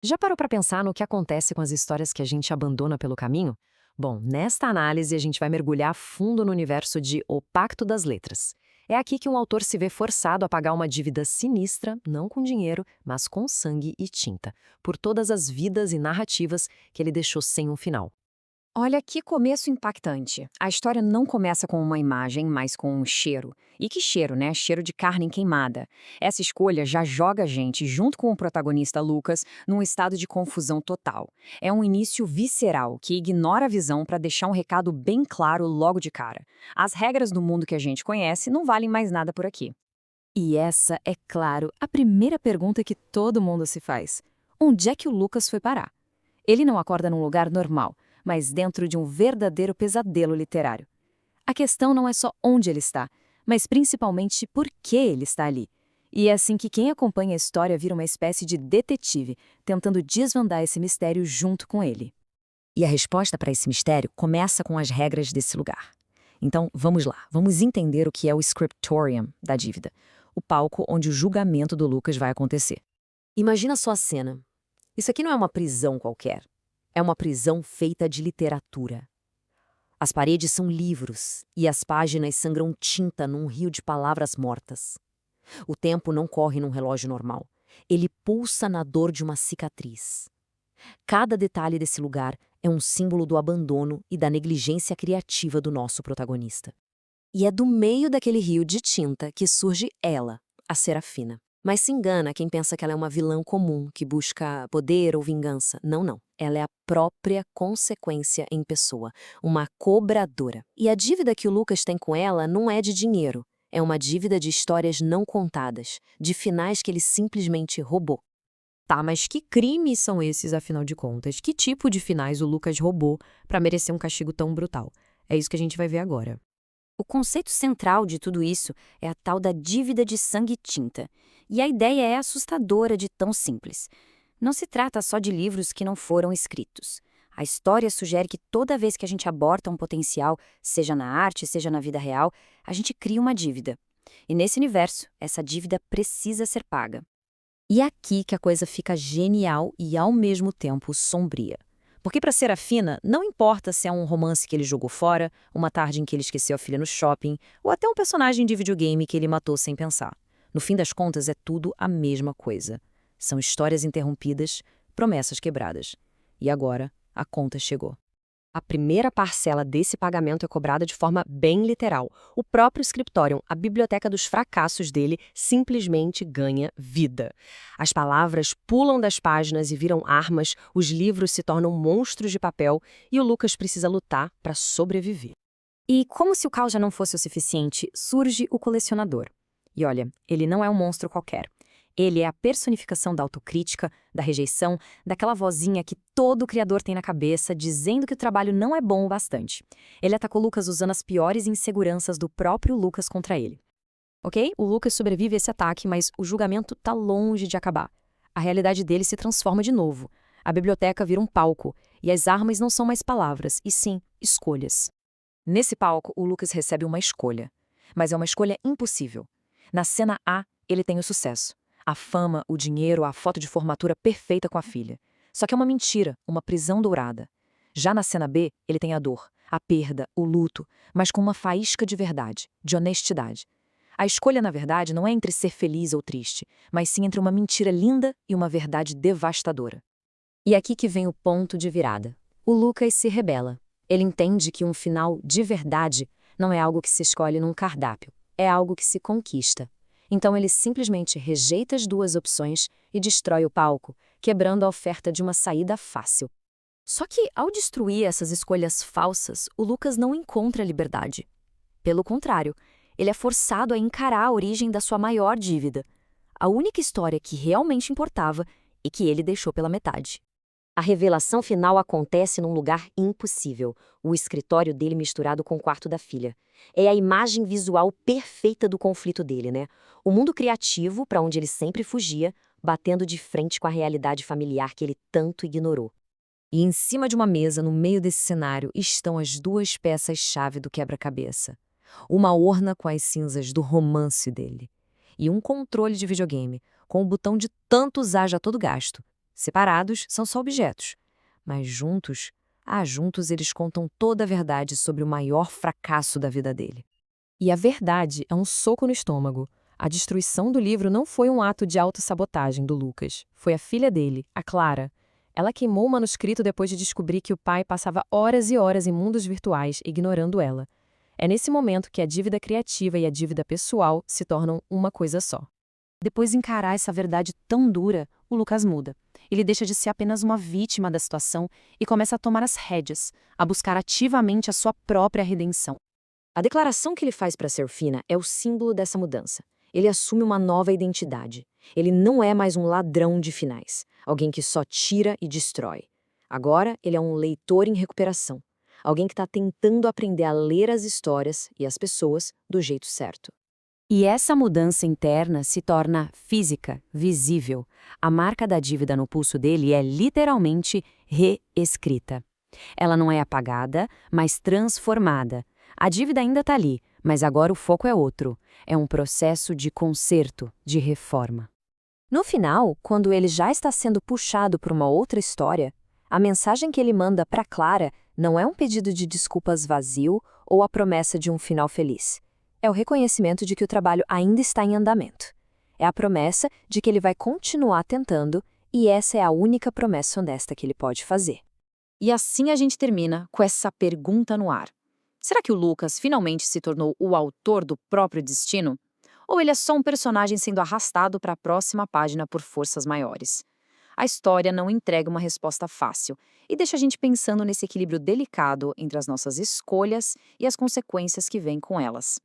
Já parou para pensar no que acontece com as histórias que a gente abandona pelo caminho? Bom, nesta análise a gente vai mergulhar fundo no universo de O Pacto das Letras. É aqui que um autor se vê forçado a pagar uma dívida sinistra, não com dinheiro, mas com sangue e tinta, por todas as vidas e narrativas que ele deixou sem um final. Olha que começo impactante. A história não começa com uma imagem, mas com um cheiro. E que cheiro, né? Cheiro de carne queimada. Essa escolha já joga a gente, junto com o protagonista Lucas, num estado de confusão total. É um início visceral que ignora a visão para deixar um recado bem claro logo de cara. As regras do mundo que a gente conhece não valem mais nada por aqui. E essa é, claro, a primeira pergunta que todo mundo se faz. Onde é que o Lucas foi parar? Ele não acorda num lugar normal, mas dentro de um verdadeiro pesadelo literário. A questão não é só onde ele está, mas principalmente por que ele está ali. E é assim que quem acompanha a história vira uma espécie de detetive, tentando desvendar esse mistério junto com ele. E a resposta para esse mistério começa com as regras desse lugar. Então, vamos lá, vamos entender o que é o scriptorium da dívida, o palco onde o julgamento do Lucas vai acontecer. Imagina só a cena. Isso aqui não é uma prisão qualquer. É uma prisão feita de literatura. As paredes são livros e as páginas sangram tinta num rio de palavras mortas. O tempo não corre num relógio normal. Ele pulsa na dor de uma cicatriz. Cada detalhe desse lugar é um símbolo do abandono e da negligência criativa do nosso protagonista. E é do meio daquele rio de tinta que surge ela, a Serafina. Mas se engana quem pensa que ela é uma vilã comum que busca poder ou vingança. Não, não. Ela é a própria consequência em pessoa, uma cobradora. E a dívida que o Lucas tem com ela não é de dinheiro. É uma dívida de histórias não contadas, de finais que ele simplesmente roubou. Tá, mas que crimes são esses, afinal de contas? Que tipo de finais o Lucas roubou para merecer um castigo tão brutal? É isso que a gente vai ver agora. O conceito central de tudo isso é a tal da dívida de sangue e tinta. E a ideia é assustadora de tão simples. Não se trata só de livros que não foram escritos. A história sugere que toda vez que a gente aborta um potencial, seja na arte, seja na vida real, a gente cria uma dívida. E nesse universo, essa dívida precisa ser paga. E é aqui que a coisa fica genial e, ao mesmo tempo, sombria. Porque para Serafina, não importa se é um romance que ele jogou fora, uma tarde em que ele esqueceu a filha no shopping, ou até um personagem de videogame que ele matou sem pensar. No fim das contas, é tudo a mesma coisa. São histórias interrompidas, promessas quebradas. E agora, a conta chegou. A primeira parcela desse pagamento é cobrada de forma bem literal. O próprio Scriptorium, a biblioteca dos fracassos dele, simplesmente ganha vida. As palavras pulam das páginas e viram armas, os livros se tornam monstros de papel e o Lucas precisa lutar para sobreviver. E como se o caos já não fosse o suficiente, surge o colecionador. E olha, ele não é um monstro qualquer. Ele é a personificação da autocrítica, da rejeição, daquela vozinha que todo criador tem na cabeça dizendo que o trabalho não é bom o bastante. Ele atacou Lucas usando as piores inseguranças do próprio Lucas contra ele. Ok? O Lucas sobrevive a esse ataque, mas o julgamento tá longe de acabar. A realidade dele se transforma de novo. A biblioteca vira um palco, e as armas não são mais palavras, e sim, escolhas. Nesse palco, o Lucas recebe uma escolha. Mas é uma escolha impossível. Na cena A, ele tem o sucesso. A fama, o dinheiro, a foto de formatura perfeita com a filha. Só que é uma mentira, uma prisão dourada. Já na cena B, ele tem a dor, a perda, o luto, mas com uma faísca de verdade, de honestidade. A escolha, na verdade, não é entre ser feliz ou triste, mas sim entre uma mentira linda e uma verdade devastadora. E aqui que vem o ponto de virada. O Lucas se rebela. Ele entende que um final de verdade não é algo que se escolhe num cardápio, é algo que se conquista. Então ele simplesmente rejeita as duas opções e destrói o palco, quebrando a oferta de uma saída fácil. Só que, ao destruir essas escolhas falsas, o Lucas não encontra liberdade. Pelo contrário, ele é forçado a encarar a origem da sua maior dívida, a única história que realmente importava e que ele deixou pela metade. A revelação final acontece num lugar impossível, o escritório dele misturado com o quarto da filha. É a imagem visual perfeita do conflito dele, né? O mundo criativo, para onde ele sempre fugia, batendo de frente com a realidade familiar que ele tanto ignorou. E em cima de uma mesa, no meio desse cenário, estão as duas peças-chave do quebra-cabeça. Uma urna com as cinzas do romance dele. E um controle de videogame, com o botão de tanto usar já todo gasto. Separados, são só objetos. Mas juntos, juntos eles contam toda a verdade sobre o maior fracasso da vida dele. E a verdade é um soco no estômago. A destruição do livro não foi um ato de autossabotagem do Lucas. Foi a filha dele, a Clara. Ela queimou o manuscrito depois de descobrir que o pai passava horas e horas em mundos virtuais, ignorando ela. É nesse momento que a dívida criativa e a dívida pessoal se tornam uma coisa só. Depois de encarar essa verdade tão dura, o Lucas muda. Ele deixa de ser apenas uma vítima da situação e começa a tomar as rédeas, a buscar ativamente a sua própria redenção. A declaração que ele faz para Serafina é o símbolo dessa mudança. Ele assume uma nova identidade. Ele não é mais um ladrão de finais, alguém que só tira e destrói. Agora, ele é um leitor em recuperação, alguém que está tentando aprender a ler as histórias e as pessoas do jeito certo. E essa mudança interna se torna física, visível. A marca da dívida no pulso dele é literalmente reescrita. Ela não é apagada, mas transformada. A dívida ainda está ali, mas agora o foco é outro. É um processo de conserto, de reforma. No final, quando ele já está sendo puxado por uma outra história, a mensagem que ele manda para Clara não é um pedido de desculpas vazio ou a promessa de um final feliz. É o reconhecimento de que o trabalho ainda está em andamento. É a promessa de que ele vai continuar tentando, e essa é a única promessa honesta que ele pode fazer. E assim a gente termina com essa pergunta no ar. Será que o Lucas finalmente se tornou o autor do próprio destino? Ou ele é só um personagem sendo arrastado para a próxima página por forças maiores? A história não entrega uma resposta fácil e deixa a gente pensando nesse equilíbrio delicado entre as nossas escolhas e as consequências que vêm com elas.